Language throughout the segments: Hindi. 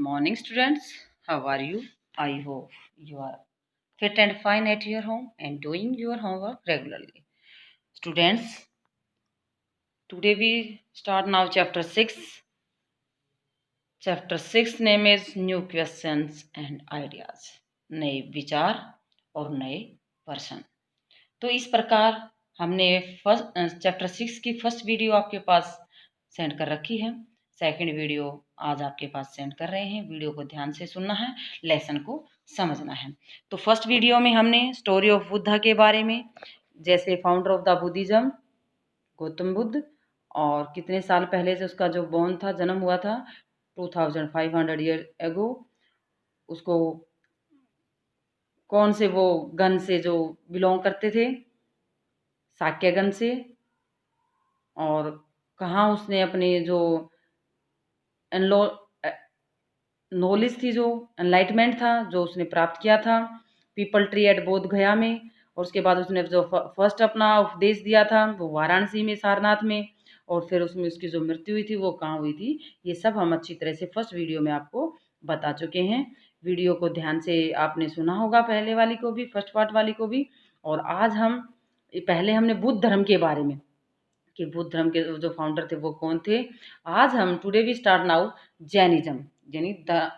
morning, students. How are you? I hope you are fit and fine at your home and doing your homework regularly. Students, today we start now chapter 6. Chapter 6 name is New Questions and Ideas. नए विचार और नए पर्सन। तो इस प्रकार हमने फर्स्ट चैप्टर 6 की फर्स्ट वीडियो आपके पास सेंड कर रखी है। सेकंड वीडियो आज आपके पास सेंड कर रहे हैं। वीडियो को ध्यान से सुनना है, लेसन को समझना है। तो फर्स्ट वीडियो में हमने स्टोरी ऑफ बुद्धा के बारे में, जैसे founder of the Buddhism Gautam Buddha, और कितने साल पहले से उसका जो बॉर्न था, जन्म हुआ था 2500 ईयर एगो। उसको कौन से वो गण से जो बिलोंग करते थे, शाक्यगण से, और कहाँ उसने अपने जो नॉलेज थी, जो एनलाइटमेंट था, जो उसने प्राप्त किया था पीपल ट्री एट बोध गया में। और उसके बाद उसने जो फर्स्ट अपना उपदेश दिया था वो वाराणसी में, सारनाथ में। और फिर उसमें उसकी जो मृत्यु हुई थी वो कहाँ हुई थी, ये सब हम अच्छी तरह से फर्स्ट वीडियो में आपको बता चुके हैं। वीडियो को ध्यान से आपने सुना होगा, पहले वाली को भी, फर्स्ट पार्ट वाली को भी। और आज हम पहले हमने बुद्ध धर्म के बारे में, कि बुद्ध धर्म के जो फाउंडर थे वो कौन थे। आज हम today we start now Jainism, यानी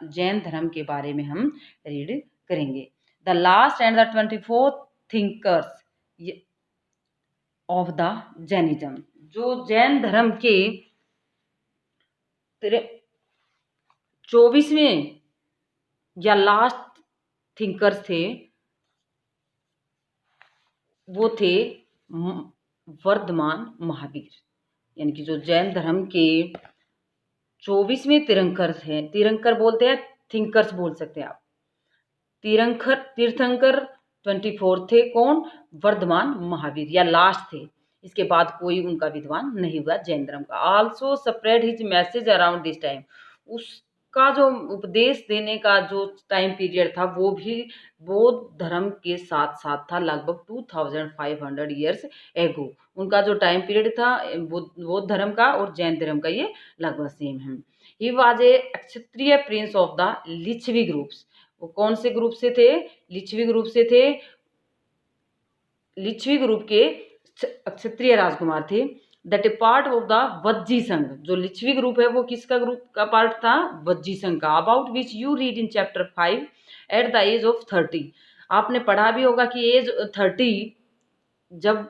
जैन धर्म के बारे में हम रीड करेंगे। The last and the 24th thinkers of the Jainism, जो जैन धर्म के 24वें या लास्ट थिंकर्स थे, वो थे वर्धमान महावीर। यानी कि जो जैन धर्म के 24वें तीर्थंकर हैं, तीर्थंकर बोलते हैं, थिंकर्स बोल सकते हैं आप। तीर्थंकर 24 थे, कौन? वर्धमान महावीर, या लास्ट थे। इसके बाद कोई उनका विद्वान नहीं हुआ जैन धर्म का। Also spread his message around this time, उसका जो उपदेश देने का जो टाइम पीरियड था वो भी बौद्ध धर्म के साथ साथ था, लगभग 2500 ईयर्स एगो। उनका जो टाइम पीरियड था बौद्ध धर्म का और जैन धर्म का ये लगभग सेम है। He was a Kshatriya prince of the Licchavi groups. वो कौन से ग्रुप से थे? लिच्छवी ग्रुप से थे। लिच्छवी ग्रुप के क्षत्रिय राजकुमार थे। That A part of the Vajji संघ। जो लिच्छवी ग्रुप है वो किसका ग्रुप का पार्ट था? वज्जी संघ का। About which you read in chapter 5 at the age of 30। आपने पढ़ा भी होगा कि एज 30 जब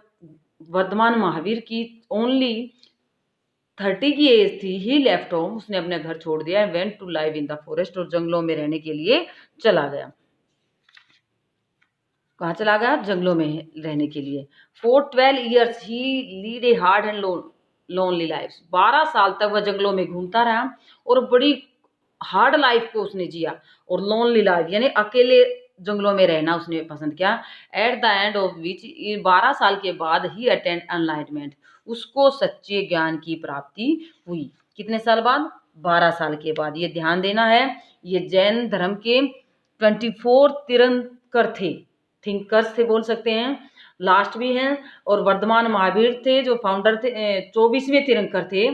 वर्धमान महावीर की ओनली 30 की एज थी, ही लेफ्ट होम, उसने अपने घर छोड़ दिया, went to live in the forest, और जंगलों में रहने के लिए चला गया। कहाँ चला गया? जंगलों में रहने के लिए। For 12 years he lead a hard and lonely life. 12 साल तक वह जंगलों में घूमता रहा और बड़ी हार्ड लाइफ को उसने जिया, और लोनली लाइफ यानी अकेले जंगलों में रहना उसने पसंद किया। At the end of which, 12 साल के बाद ही अटेंड एनलाइटमेंट, उसको सच्चे ज्ञान की प्राप्ति हुई। कितने साल बाद? 12 साल के बाद। ये ध्यान देना है, ये जैन धर्म के 24 तीर्थंकर थे, थिंकर्स थे बोल सकते हैं, लास्ट भी हैं। और वर्धमान महावीर थे जो फाउंडर थे, 24वें तीर्थंकर थे।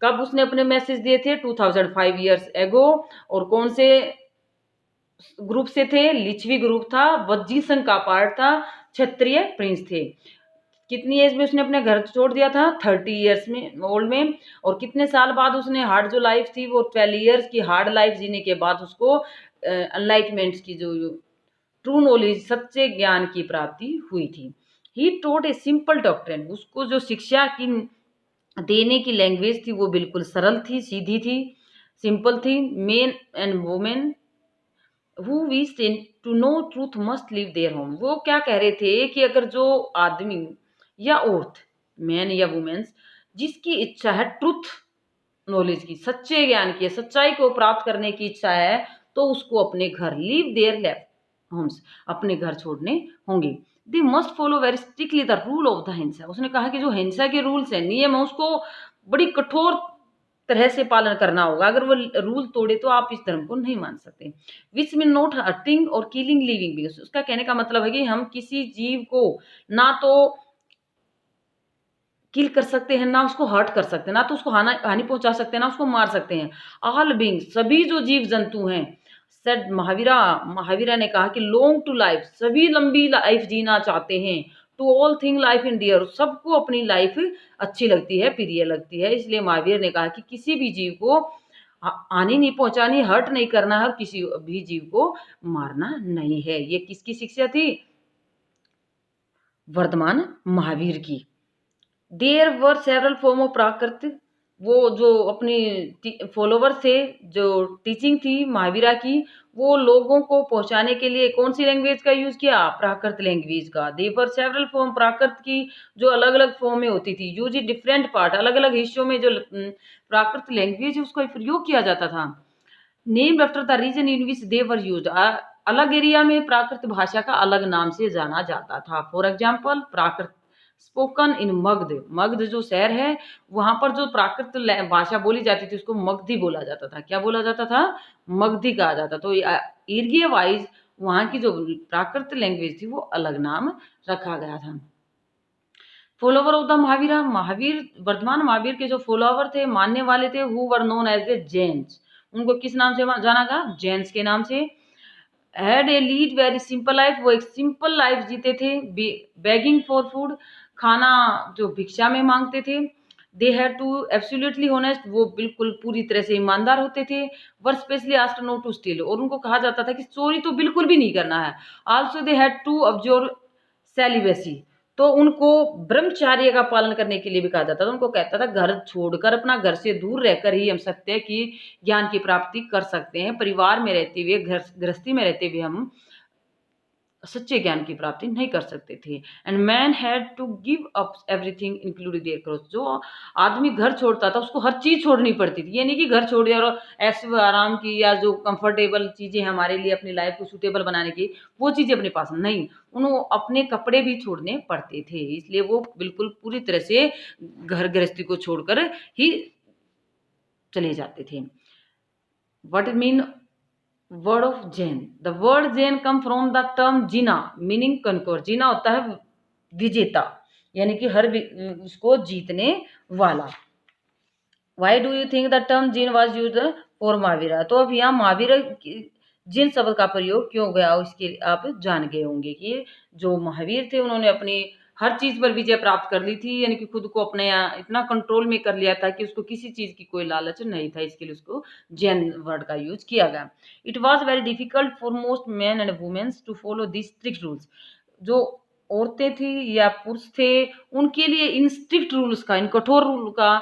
कब उसने अपने मैसेज दिए थे? 2005 ईयर्स एगो। और कौन से ग्रुप से थे? लिच्छवी ग्रुप था, वज्जी संघ का पार्ट था, क्षत्रिय प्रिंस थे। कितनी एज में उसने अपने घर छोड़ दिया था? 30 ईयर्स में, ओल्ड में। और कितने साल बाद उसने हार्ड जो लाइफ थी वो 12 ईयर्स की हार्ड लाइफ जीने के बाद उसको एनलाइटमेंट की जो ट्रू नॉलेज, सच्चे ज्ञान की प्राप्ति हुई थी। ही टोट ए सिंपल डॉक्ट्रिन, उसको जो शिक्षा की देने की लैंग्वेज थी वो बिल्कुल सरल थी, सीधी थी, सिंपल थी। Men and women who wish to know truth must live their home. वो क्या कह रहे थे कि अगर जो आदमी या औरत, मैन या वुमेन्स, जिसकी इच्छा है ट्रूथ नॉलेज की, सच्चे ज्ञान की, सच्चाई को प्राप्त करने की इच्छा है, तो उसको अपने घर, लिव देयर लेफ्ट होम्स, अपने घर छोड़ने होंगे। They must follow very strictly the rule of the हिंसा। उसने कहा कि जो हिंसा के रूल्स हैं, नियम है, उसको बड़ी कठोर तरह से पालन करना होगा। अगर वो रूल तोड़े तो आप इस धर्म को नहीं मान सकते। विच मीन नॉट हर्टिंग और किलिंग लिविंग बीइंग्स। उसका कहने का मतलब है कि हम किसी जीव को ना तो किल कर सकते हैं, ना उसको हर्ट कर सकते हैं, ना तो उसको हानि पहुंचा सकते हैं, ना उसको मार सकते हैं। ऑल बीइंग, सभी जो जीव जंतु हैं, सेड महावीरा, महावीरा ने कहा कि लॉन्ग टू लाइफ, सभी लंबी लाइफ जीना चाहते हैं। To all thing life in dear, सबको अपनी लाइफ अच्छी लगती है, प्रिय लगती है। इसलिए महावीर ने कहा कि किसी भी जीव को हानि नहीं पहुंचानी, हर्ट नहीं करना है, और किसी भी जीव को मारना नहीं है। ये किसकी शिक्षा थी? वर्धमान महावीर की। There were several form of Prakrit, वो जो अपनी फॉलोवर थे, जो टीचिंग थी महावीरा की, वो लोगों को पहुंचाने के लिए कौन सी लैंग्वेज का यूज किया? प्राकृत लैंग्वेज का। देवर सेवरल फॉर्म, प्राकृत की जो अलग अलग फॉर्म में होती थी, यूज डिफरेंट पार्ट, अलग अलग हिस्सों में जो प्राकृत लैंग्वेज है उसका प्रयोग किया जाता था। Named after the region in which they were use, अलग एरिया में प्राकृत भाषा का अलग नाम से जाना जाता था। For example, Prakrit spoken in Magadh, Magadh जो शहर है वहां पर जो प्राकृत भाषा बोली जाती थी उसको मगधी बोला जाता था। क्या बोला जाता था? मगधी कहा जाता। तो एरिया वाइज वहां की जो प्राकृत लैंग्वेज थी वो अलग नाम रखा गया था। Follower of the Mahavira, Mahavir, Vardhaman Mahavir के जो फॉलोवर थे, मानने वाले थे, who were known as the Jains, उनको किस नाम से जाना गया? जैन्स के नाम से। Had a lead very simple life, वो एक सिंपल लाइफ जीते थे। बेगिंग फॉर फूड, खाना जो भिक्षा में मांगते थे। They had to absolutely honest, वो बिल्कुल पूरी तरह से ईमानदार होते थे। Were specially asked not to steal, और उनको कहा जाता था कि चोरी तो बिल्कुल भी नहीं करना है। Also they had to observe celibacy, तो उनको ब्रह्मचार्य का पालन करने के लिए भी कहा जाता था। उनको कहता था घर छोड़कर, अपना घर से दूर रहकर ही हम सत्य की ज्ञान की प्राप्ति कर सकते हैं। परिवार में रहते हुए, घर गृहस्थी में रहते हुए हम सच्चे ज्ञान की प्राप्ति नहीं कर सकते थे। And man had to give up everything including their clothes, जो आदमी घर छोड़ता था उसको हर चीज छोड़नी पड़ती थी। ये नहीं कि घर छोड़ दिया और ऐसे आराम की या जो कंफर्टेबल चीजें हमारे लिए अपनी लाइफ को सूटेबल बनाने की वो चीजें अपने पास नहीं, उन्होंने अपने कपड़े भी छोड़ने पड़ते थे। इसलिए वो बिल्कुल पूरी तरह से घर गृहस्थी को छोड़कर ही चले जाते थे। What mean word of Jain, the word Jain come from the term Jina meaning conquer. Jina होता है विजेता, यानी कि हर उसको जीतने वाला। Why do you think the term Jina was use for Mahavira, तो अब यहाँ महावीरा जिन शब्द का प्रयोग क्यों गया इसके आप जान गए होंगे कि जो महावीर थे उन्होंने अपनी हर चीज पर विजय प्राप्त कर ली थी, यानी कि खुद को अपने यहाँ इतना कंट्रोल में कर लिया था कि उसको किसी चीज की कोई लालच नहीं था। इसके लिए उसको जैन वर्ड का यूज किया गया। It was very difficult for most man and womens to follow this strict rules, जो औरतें थी या पुरुष थे उनके लिए इन स्ट्रिक्ट रूल्स का, इन कठोर रूल का,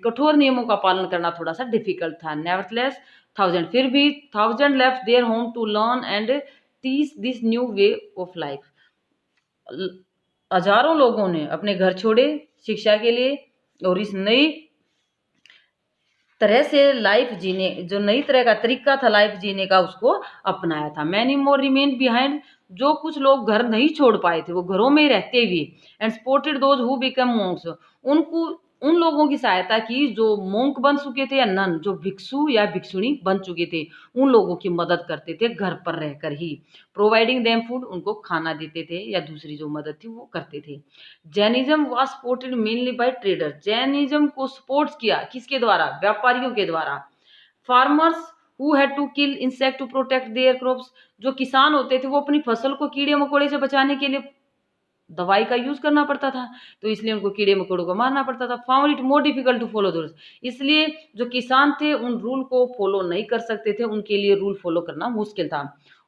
कठोर नियमों का पालन करना थोड़ा सा डिफिकल्ट था। नेवरथलेस थाउजेंड, फिर भी thousand left their home to learn and teach this new way of life, हजारों लोगों ने अपने घर छोड़े शिक्षा के लिए और इस नई तरह से लाइफ जीने, जो नई तरह का तरीका था लाइफ जीने का, उसको अपनाया था। मैनी मोर रिमेन बिहाइंड, जो कुछ लोग घर नहीं छोड़ पाए थे वो घरों में ही रहते हुए, and supported those who become monks, उनको उन लोगों की सहायता की जो मोंक बन चुके थे या नन, जो भिक्षु या भिक्षुणी बन चुके थे, उन लोगों की मदद करते थे घर पर रहकर ही। प्रोवाइडिंग देम फूड, उनको खाना देते थे या दूसरी जो मदद थी वो करते थे। Jainism was supported mainly by trader, Jainism को सपोर्ट किया किसके द्वारा? व्यापारियों के द्वारा। Farmers who had to kill insect to protect their crops, जो किसान होते थे वो अपनी फसल को कीड़े मकोड़े से बचाने के लिए दवाई का यूज करना पड़ता था, तो इसलिए उनको कीड़े मकोड़ों को मारना पड़ता था। Found it more difficult to follow rules, इसलिए जो किसान थे उन रूल को फॉलो नहीं कर सकते थे, उनके लिए रूल फॉलो करना मुश्किल था।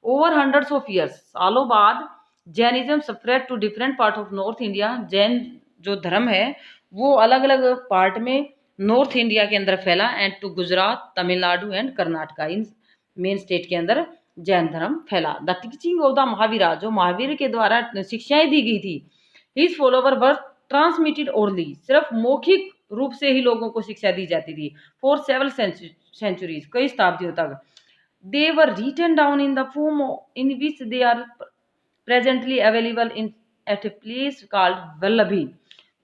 ओवर हंड्रेड्स ऑफ ईयर्स, सालों बाद Jainism spread to different part of north India, Jain जो धर्म है वो अलग अलग पार्ट में नॉर्थ इंडिया के अंदर फैला, and to Gujarat, Tamil Nadu and Karnataka, इन मेन स्टेट के अंदर जैन धर्म फैला। The teaching of the Mahavira, जो महावीर के द्वारा शिक्षाएं दी गई थी, his follower were transmitted orally, सिर्फ मौखिक रूप से ही लोगों को शिक्षा दी जाती थी। फॉर सेवरल सेंचुरीज, कई शताब्दियों तक। They were written down in the form in which they are presently available in at a place called Vallabhi,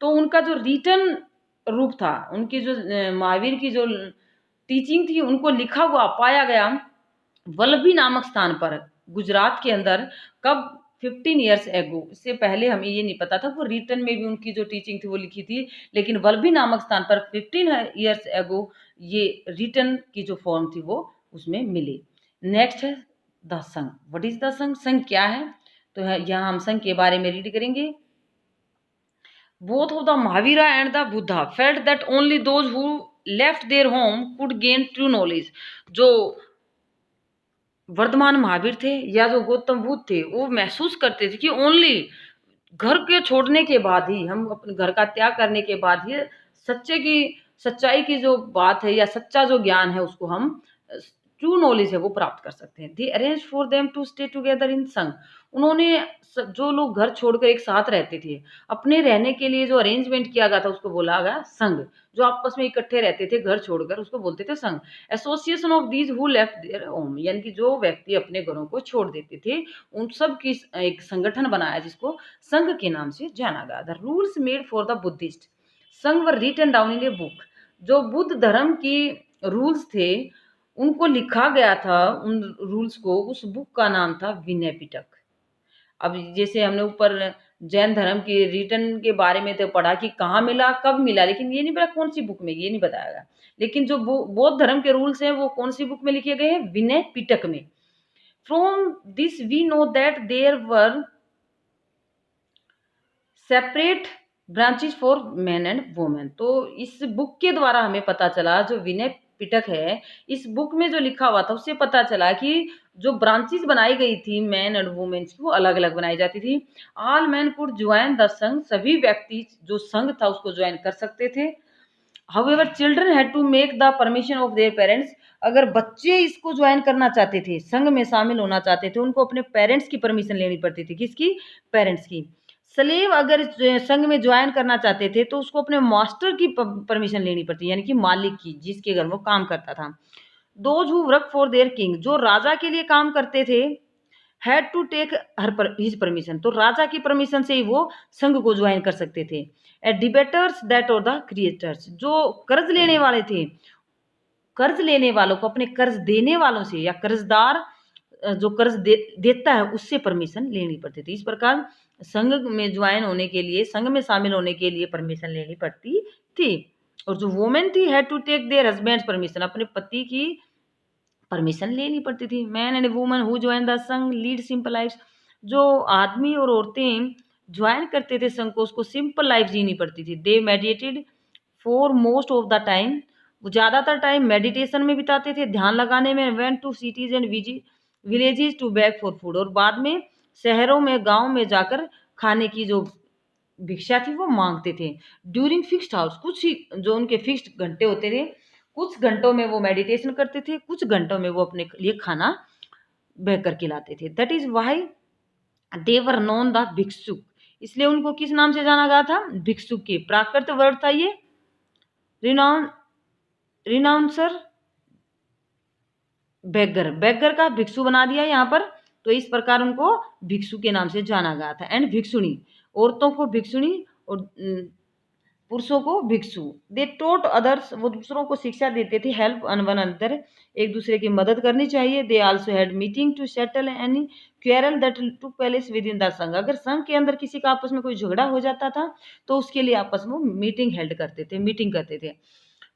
तो उनका जो रिटन रूप था, उनकी जो महावीर की जो टीचिंग थी उनको लिखा हुआ पाया गया वल्लभी नामक स्थान पर गुजरात के अंदर। कब 15 ईयर्स एगो, इससे पहले हमें ये नहीं पता था, वो रिटर्न में भी उनकी जो टीचिंग थी वो लिखी थी, लेकिन वल्भी नामक स्थान पर 15 ईयर्स एगो ये रिटर्न की जो फॉर्म थी वो उसमें मिली। नेक्स्ट है द संघ। व्हाट इज द संघ? संघ क्या है? तो यहाँ हम संघ के बारे में रीड करेंगे। Both of the Mahavira and the Buddha felt that only those who left their home could gain true knowledge. जो वर्धमान महावीर थे या जो गौतम बुद्ध थे वो महसूस करते थे कि ओनली घर के छोड़ने के बाद ही, हम अपने घर का त्याग करने के बाद ही सच्चाई की जो बात है या सच्चा जो ज्ञान है उसको हम, ट्रू नॉलेज है वो प्राप्त कर सकते हैं। They arrange for them to stay together in sangha. उन्होंने जो लोग घर छोड़कर एक साथ रहते थे, अपने रहने के लिए जो अरेंजमेंट किया गया था उसको बोला गया संघ। जो आपस में इकट्ठे रहते थे घर छोड़कर उसको बोलते थे संघ। Association of these who left their home, यानी कि जो व्यक्ति अपने घरों को छोड़ देते थे उन सब की एक संगठन बनाया जिसको संघ के नाम से जाना गया। The rules made for the Buddhist sangha were written down in a book. जो बुद्ध धर्म की रूल्स थे उनको लिखा गया था, उन रूल्स को, उस बुक का नाम था विनय पिटक। अब जैसे हमने ऊपर जैन धर्म की रिटर्न के बारे में तो पढ़ा कि कहाँ मिला कब मिला, लेकिन ये नहीं पता कौन सी बुक में, ये नहीं बताया गया। लेकिन जो बौद्ध धर्म के रूल्स हैं वो कौन सी बुक में लिखे गए हैं? विनय पिटक में। From this we know that there were separate branches for man and women. तो इस बुक के द्वारा हमें पता चला, जो विनय पिटक है इस बुक में जो लिखा हुआ था उससे पता चला कि जो ब्रांचेस बनाई गई थी मैन एंड वुमेन्स की वो अलग अलग बनाई जाती थी। All man could join the संघ, सभी व्यक्ति जो संघ था उसको ज्वाइन कर सकते थे। However children had to make the permission of their parents. अगर बच्चे इसको ज्वाइन करना चाहते थे, संघ में शामिल होना चाहते थे, उनको अपने पेरेंट्स की परमिशन लेनी पड़ती थी। किसकी? पेरेंट्स की। स्लेव अगर संघ में ज्वाइन करना चाहते थे तो उसको अपने मास्टर की परमिशन लेनी पड़ती, यानी कि मालिक की, जिसके घर वो काम करता था। Those who work for their king, जो राजा के लिए काम करते थे, had to take his permission, तो राजा की परमिशन से ही वो संघ को ज्वाइन कर सकते थे। ए डिबेटर्स दैट और द क्रिएटर्स, जो कर्ज लेने वाले थे, कर्ज लेने वालों को अपने कर्ज देने वालों से या कर्जदार जो कर्ज देता है उससे परमिशन लेनी पड़ती थी। इस प्रकार संघ में ज्वाइन होने के लिए, संघ में शामिल होने के लिए परमिशन लेनी पड़ती थी। और जो वुमेन थी had to take their husbands permission, अपने पति की परमिशन लेनी पड़ती थी। Man and woman who join the sangha lead simple life, जो आदमी और औरतें ज्वाइन करते थे संघ को उसको सिंपल लाइफ जीनी पड़ती थी। They meditated for most of the time, वो ज़्यादातर टाइम मेडिटेशन में बिताते थे, ध्यान लगाने में। Went to cities and villages to beg for food, और बाद में शहरों में गांव में जाकर खाने की जो भिक्षा थी वो मांगते थे। ड्यूरिंग फिक्स्ड हाउस, कुछ ही जो उनके फिक्स्ड घंटे होते थे, कुछ घंटों में वो मेडिटेशन करते थे, कुछ घंटों में वो अपने लिए खाना बैग करके लाते थे। That is why they were known the भिक्षुक, इसलिए उनको किस नाम से जाना गया था? भिक्षुक के। प्राकृत वर्ड था ये रिनाउंसर, बेगर, बेगर का भिक्षु बना दिया यहाँ पर, तो इस प्रकार उनको भिक्षु के नाम से जाना गया था। एंड भिक्षुणी, औरतों को भिक्षुणी और पुरुषों को भिक्षु। दे टोट अदर्स, वो दूसरों को शिक्षा देते थे। हेल्प वन अनदर, एक दूसरे की मदद करनी चाहिए। They also had meeting to settle any quarrel that took place within the sangha, अगर संघ के अंदर किसी का आपस में कोई झगड़ा हो जाता था तो उसके लिए आपस में मीटिंग हेल्ड करते थे, मीटिंग करते थे।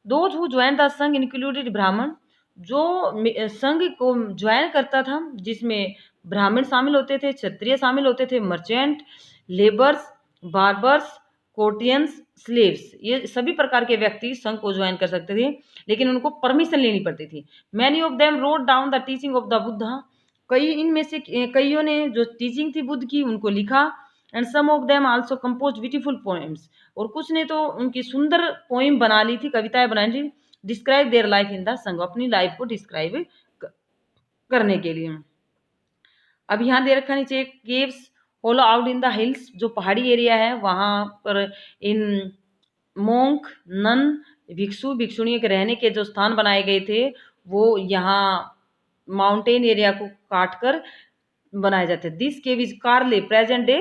दोज हु ज्वाइन द संघ इंक्लूडेड ब्राह्मण, जो संघ को ज्वाइन करता था जिसमें ब्राह्मण शामिल होते थे, क्षत्रिय शामिल होते थे, मर्चेंट, लेबर्स, बार्बर्स, कोर्टियंस, स्लेव्स, ये सभी प्रकार के व्यक्ति संघ को ज्वाइन कर सकते थे, लेकिन उनको परमिशन लेनी पड़ती थी। Many of them wrote down the teaching of the Buddha, कई इनमें से कईयों ने जो टीचिंग थी बुद्ध की उनको लिखा। And some of them also compose beautiful poems, और कुछ ने तो उनकी सुंदर पोइम बना ली थी, कविताएं बना ली। Describe their life in the sangha, अपनी लाइफ को डिस्क्राइब करने के लिए। अब यहाँ दे रखा नीचे caves hollow out in the hills, जो पहाड़ी एरिया है वहाँ पर इन मोंक, नन, भिक्षु, भिक्षुणियों के रहने के जो स्थान बनाए गए थे वो यहाँ माउंटेन एरिया को काट कर बनाए जाते हैं। दिस केव इज कारले प्रेजेंट डे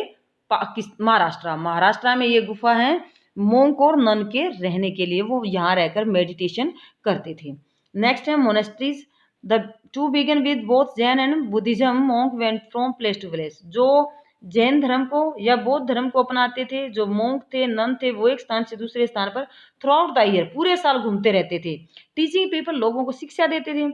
महाराष्ट्र, महाराष्ट्र में ये गुफा है मोंक और नन के रहने के लिए, वो यहाँ रहकर मेडिटेशन करते थे। नेक्स्ट है monasteries. The to begin with both Jain and Buddhism, monk went from place to place, जो जैन धर्म को या बौद्ध धर्म को अपनाते थे। जो मोंक थे, नन थे, वो एक स्थान से दूसरे स्थान पर थ्रू आउट द ईयर पूरे साल घूमते रहते थे। टीचिंग पीपल, लोगों को शिक्षा देते थे।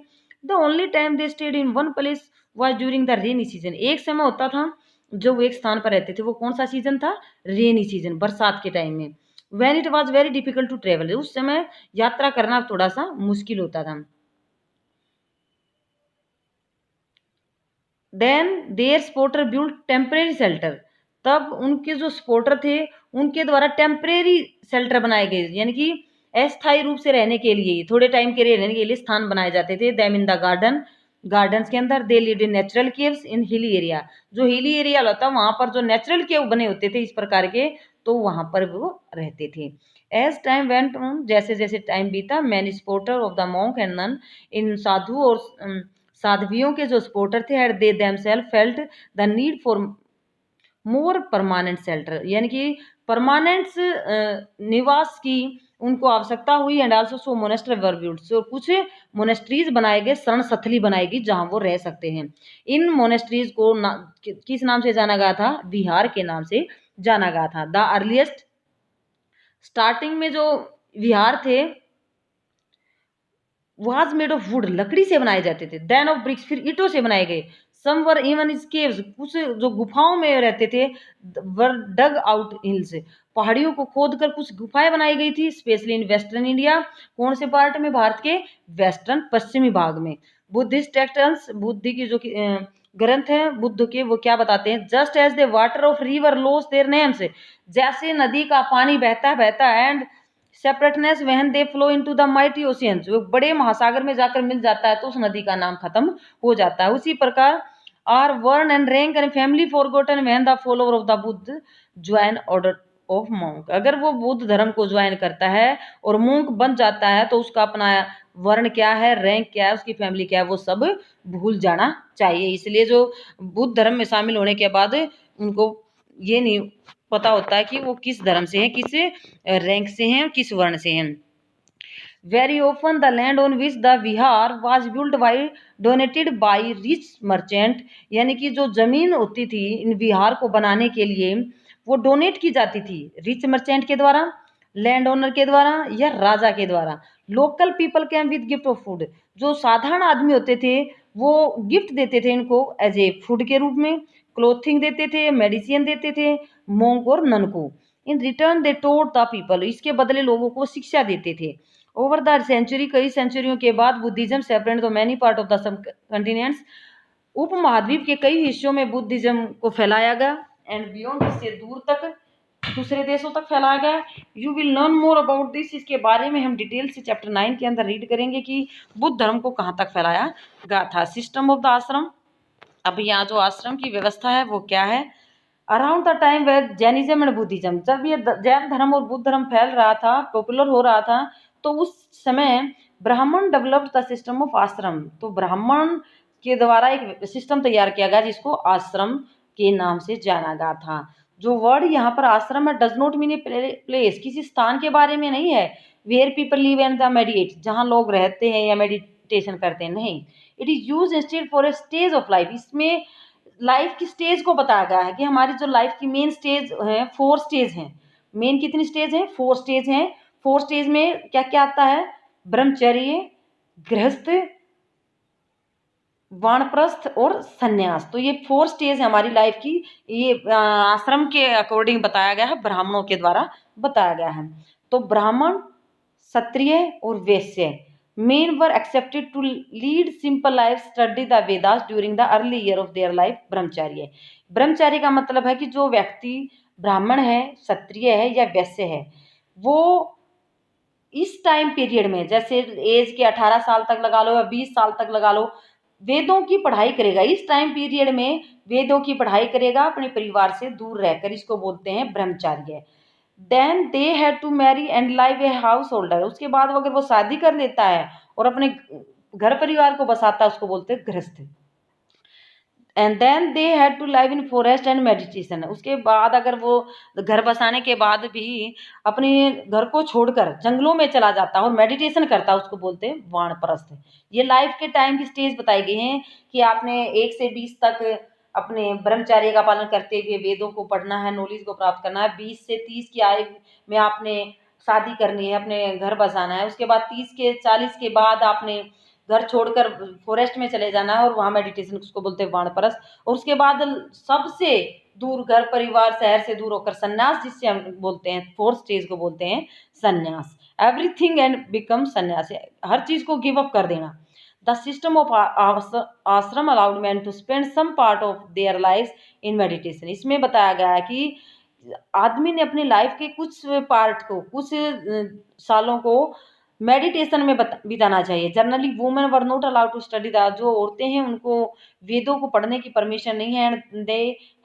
The only time they stayed in one place was during the rainy season. एक समय होता था जो वो एक स्थान पर रहते थे, वो कौन सा सीजन था? रेनी सीजन, बरसात के टाइम में। When it was very difficult to travel, उस समय यात्रा करना थोड़ा सा मुश्किल होता था। Then their supporter build temporary shelter, तब उनके जो स्पोर्टर थे उनके द्वारा टेम्परेरी शेल्टर बनाए गए, यानी कि अस्थायी रूप से रहने के लिए, थोड़े टाइम के लिए रहने के लिए स्थान बनाए जाते थे। Them in the garden, gardens के अंदर। They lived in natural caves in hilly area, जो हिली एरिया होता है वहां पर जो नेचुरल केव बने होते थे इस प्रकार के, तो वहां पर वो रहते थे। एज टाइम वेंट ऑन, जैसे जैसे टाइम बीता, many supporter of the monk and nun, इन साधु और साध्वियों के जो सपोर्टर थे, at they themselves felt the need for more permanent shelter, यानी कि परमानेंट निवास की उनको आवश्यकता हुई। And also so monastery were built, so कुछ मोनेस्ट्रीज बनाए गए, शरण स्थली बनाई गई जहां वो रह सकते हैं। इन मोनेस्ट्रीज को किस नाम से जाना गया था? विहार के नाम से जाना गया था। द अर्लीस्ट, स्टार्टिंग में जो विहार थे वाज मेड ऑफ वुड, लकड़ी से बनाए जाते थे। देन ऑफ ब्रिक्स, फिर ईंटों से बनाए गए। सम वर इवन इज केव्स, कुछ जो गुफाओं में रहते थे, वर डग आउट हिल्स, पहाड़ियों को खोद कर कुछ गुफाएं बनाई गई थी। स्पेशली इन वेस्टर्न इंडिया, कौन से पार्ट में? भारत के वेस्टर्न, पश्चिमी भाग में। बुद्धिस्ट टेक्सट्स, बुद्धि की जो ग्रंथ है बुद्ध के, वो क्या बताते हैं? Just as the water of river lose their names, जैसे नदी का पानी बहता बहता and separateness when they flow into the mighty oceans, वो बड़े महासागर में जाकर मिल जाता है तो उस नदी का नाम खत्म हो जाता है। उसी प्रकार are varna and rank and family forgotten when the follower of the Buddha join order of monk, अगर वो बुद्ध धर्म को ज्वाइन करता है और मॉन्क बन जाता है तो उसका अपना वर्ण क्या है, रैंक क्या है, उसकी फैमिली क्या है, वो सब भूल जाना चाहिए। इसलिए जो बुद्ध धर्म में शामिल होने के बाद उनको ये नहीं पता होता है कि वो किस धर्म से हैं, किस रैंक से हैं, किस वर्ण से हैं। Very often the land on which the Vihar was build by donated by rich merchant, यानी कि जो जमीन होती थी इन विहार को बनाने के लिए वो डोनेट की जाती थी रिच मर्चेंट के द्वारा, लैंड ओनर के द्वारा या राजा के द्वारा। Local people came with gift of food, जो साधारण आदमी होते थे वो गिफ्ट देते थे इनको एज ए फूड के रूप में, क्लोथिंग देते थे, मेडिसिन देते थे मोंक और नन को। In return they told the people, इसके बदले लोगों को शिक्षा देते थे। ओवर द सेंचुरी, कई सेंचुरियों के बाद Buddhism separate the many part of the sub continents, उपमहाद्वीप के कई हिस्सों में बुद्धिज्म को फैलाया गया। एंड बियॉन्ड, इससे दूर तक दूसरे देशों तक फैलाया गया। You will learn more about this, इसके बारे में हम डिटेल से चैप्टर 9 के अंदर रीड करेंगे कि बुद्ध धर्म को कहाँ तक फैलाया गया था। सिस्टम ऑफ द आश्रम, अब यहाँ जो आश्रम की व्यवस्था है वो क्या है? Around the time where Jainism and Buddhism, जब ये जैन धर्म और बुद्ध धर्म फैल रहा था, पॉपुलर हो रहा था, तो उस समय ब्राह्मण डेवलप्ड द सिस्टम ऑफ आश्रम, तो ब्राह्मण के द्वारा एक सिस्टम तैयार किया गया जिसको आश्रम के नाम से जाना गया था। जो वर्ड यहाँ पर आश्रम है does not mean a place, किसी स्थान के बारे में नहीं है। Where people live and the meditate, जहाँ लोग रहते हैं या मेडिटेशन करते हैं, नहीं। It is use instead for a stage of life, इसमें लाइफ की स्टेज को बताया गया है कि हमारी जो लाइफ की मेन स्टेज है, 4 स्टेज हैं। मेन कितनी स्टेज हैं? 4 स्टेज हैं। 4 स्टेज में क्या क्या आता है? ब्रह्मचर्य, गृहस्थ, वानप्रस्थ और सन्यास, तो ये 4 स्टेज है हमारी लाइफ की। ये आश्रम के अकॉर्डिंग बताया गया है, ब्राह्मणों के द्वारा बताया गया है। तो ब्राह्मण, क्षत्रिय और Vaishya men were accepted to lead simple life, study the Vedas during the early year of their life. Brahmacharya, brahmacharya का मतलब है कि जो व्यक्ति ब्राह्मण है, क्षत्रिय है या वैश्य है, वो इस टाइम पीरियड में, जैसे एज के 18 साल तक लगा लो या 20 साल तक लगा लो, वेदों की पढ़ाई करेगा। इस टाइम पीरियड में वेदों की पढ़ाई करेगा अपने परिवार से दूर रहकर, इसको बोलते हैं brahmacharya. Then they had to marry and live a householder, उसके बाद अगर वो शादी कर लेता है और अपने घर परिवार को बसाता है उसको बोलते हैं गृहस्थ। And then they had to live in forest and meditation, उसके बाद अगर वो घर बसाने के बाद भी अपने घर को छोड़कर जंगलों में चला जाता है और मेडिटेशन करता है उसको बोलते हैं वानप्रस्थ। ये लाइफ के टाइम की स्टेज बताई गई हैं कि आपने 1 से 20 तक अपने ब्रह्मचर्य का पालन करते हुए वेदों को पढ़ना है, नॉलेज को प्राप्त करना है। 20 से 30 की आयु में आपने शादी करनी है, अपने घर बसाना है। उसके बाद 30 के 40 के बाद आपने घर छोड़कर फॉरेस्ट में चले जाना है और वहाँ मेडिटेशन, उसको बोलते हैं वानप्रस्थ। और उसके बाद सबसे दूर, घर परिवार शहर से दूर होकर संन्यास, जिससे हम बोलते हैं, फोर्थ स्टेज को बोलते हैं संन्यास। एवरीथिंग एंड बिकम संन्यास, हर चीज को गिव अप कर देना। The system of ashram allowed man to spend some part of their life in meditation. इसमें बताया गया है कि आदमी ने अपनी लाइफ के कुछ पार्ट को, कुछ सालों को मेडिटेशन में बिताना चाहिए। Generally women were not allowed to study the, जो औरतें हैं उनको वेदों को पढ़ने की परमिशन नहीं है। And they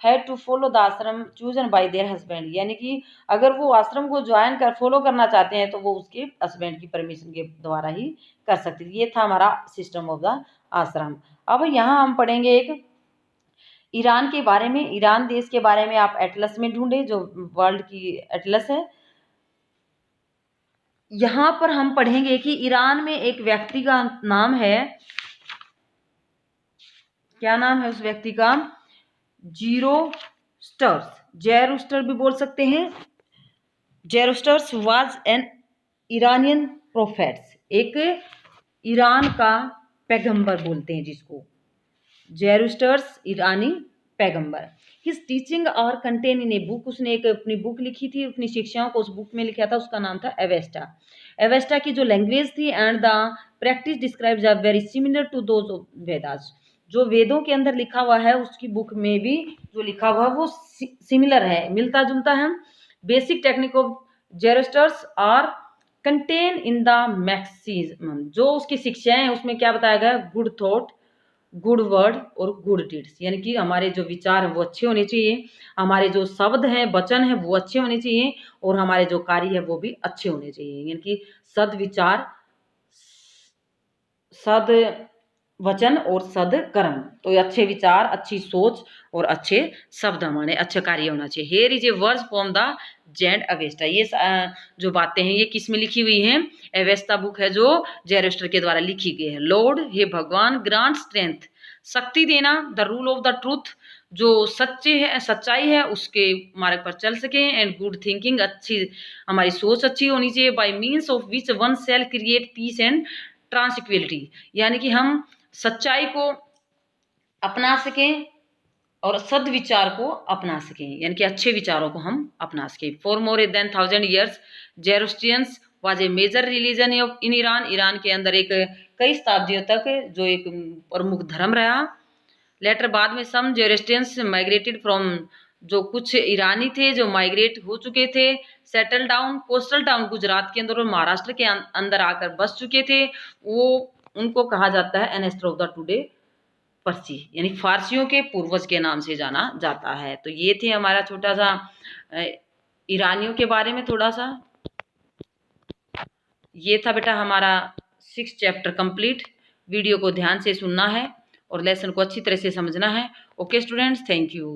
had to follow the ashram chosen by their husband, यानी कि अगर वो आश्रम को ज्वाइन कर फॉलो करना चाहते हैं तो वो उसके हस्बैंड की परमिशन के द्वारा ही कर सकते हैं। ये था हमारा सिस्टम ऑफ द आश्रम। अब यहाँ हम पढ़ेंगे एक ईरान के बारे में। ईरान देश के बारे में आप एटलस में ढूंढे, जो वर्ल्ड की एटलस है। यहाँ पर हम पढ़ेंगे कि ईरान में एक व्यक्ति का नाम है, क्या नाम है उस व्यक्ति का? ज़ेरोस्ट्रस, ज़ेरोस्टर भी बोल सकते हैं। Zoroaster was an Iranian prophets, एक ईरान का पैगंबर बोलते हैं जिसको, ज़ेरोस्ट्रस ईरानी पैगंबर। His teaching are contain in a book, उसने एक अपनी बुक लिखी थी, अपनी शिक्षाओं को उस बुक में लिखा था, उसका नाम था एवेस्टा। एवेस्टा की जो लैंग्वेज थी and the practice describes are very similar to those of Vedas, जो वेदों के अंदर लिखा हुआ है उसकी बुक में भी जो लिखा हुआ है वो सिमिलर है, मिलता जुलता है। Basic technique of Zoroaster's are contain in the maxims, जो उसकी शिक्षाएं हैं उसमें क्या बताया गया? गुड थॉट, गुड वर्ड और गुड डीड्स, यानी कि हमारे जो विचार हैं वो अच्छे होने चाहिए, हमारे जो शब्द हैं, वचन हैं वो अच्छे होने चाहिए, और हमारे जो कार्य है वो भी अच्छे होने चाहिए। यानी कि सद विचार, सद वचन और सद कर्म। तो ये अच्छे विचार, अच्छी सोच और अच्छे शब्द, हमारे अच्छे कार्य होना चाहिए। Here is a verse from the Zend Avesta, ये जो बातें हैं ये किस में लिखी हुई हैं? एवेस्टा बुक है जो ज़ेरोस्टर के द्वारा लिखी गई है। लॉर्ड, हे भगवान, ग्रांट स्ट्रेंथ, शक्ति देना, the rule of the truth, जो सच्चे है, सच्चाई है उसके मार्ग पर चल सके, एंड गुड थिंकिंग, अच्छी हमारी सोच अच्छी होनी चाहिए, by means of which one self create peace and tranquillity, यानी कि हम सच्चाई को अपना सकें और सद्विचार को अपना सकें, यानी कि अच्छे विचारों को हम अपना सकें। For more than 1000 years Zoroastrians was a major religion of in Iran, Iran के अंदर एक कई शताब्दियों तक जो एक प्रमुख धर्म रहा। लेटर बाद में सम ज़ेरोस्ट्रियंस माइग्रेटेड फ्रॉम, जो कुछ ईरानी थे जो माइग्रेट हो चुके थे, settle down coastal town, Gujarat के अंदर और महाराष्ट्र के अंदर आकर बस चुके थे, वो उनको कहा जाता है एनेस्टर ऑफ द टुडे पर्सी, यानी फारसियों के पूर्वज के नाम से जाना जाता है। तो ये थे हमारा छोटा सा ईरानियों के बारे में थोड़ा सा, ये था बेटा हमारा 6 चैप्टर कंप्लीट। वीडियो को ध्यान से सुनना है और लेसन को अच्छी तरह से समझना है। Okay students, thank you.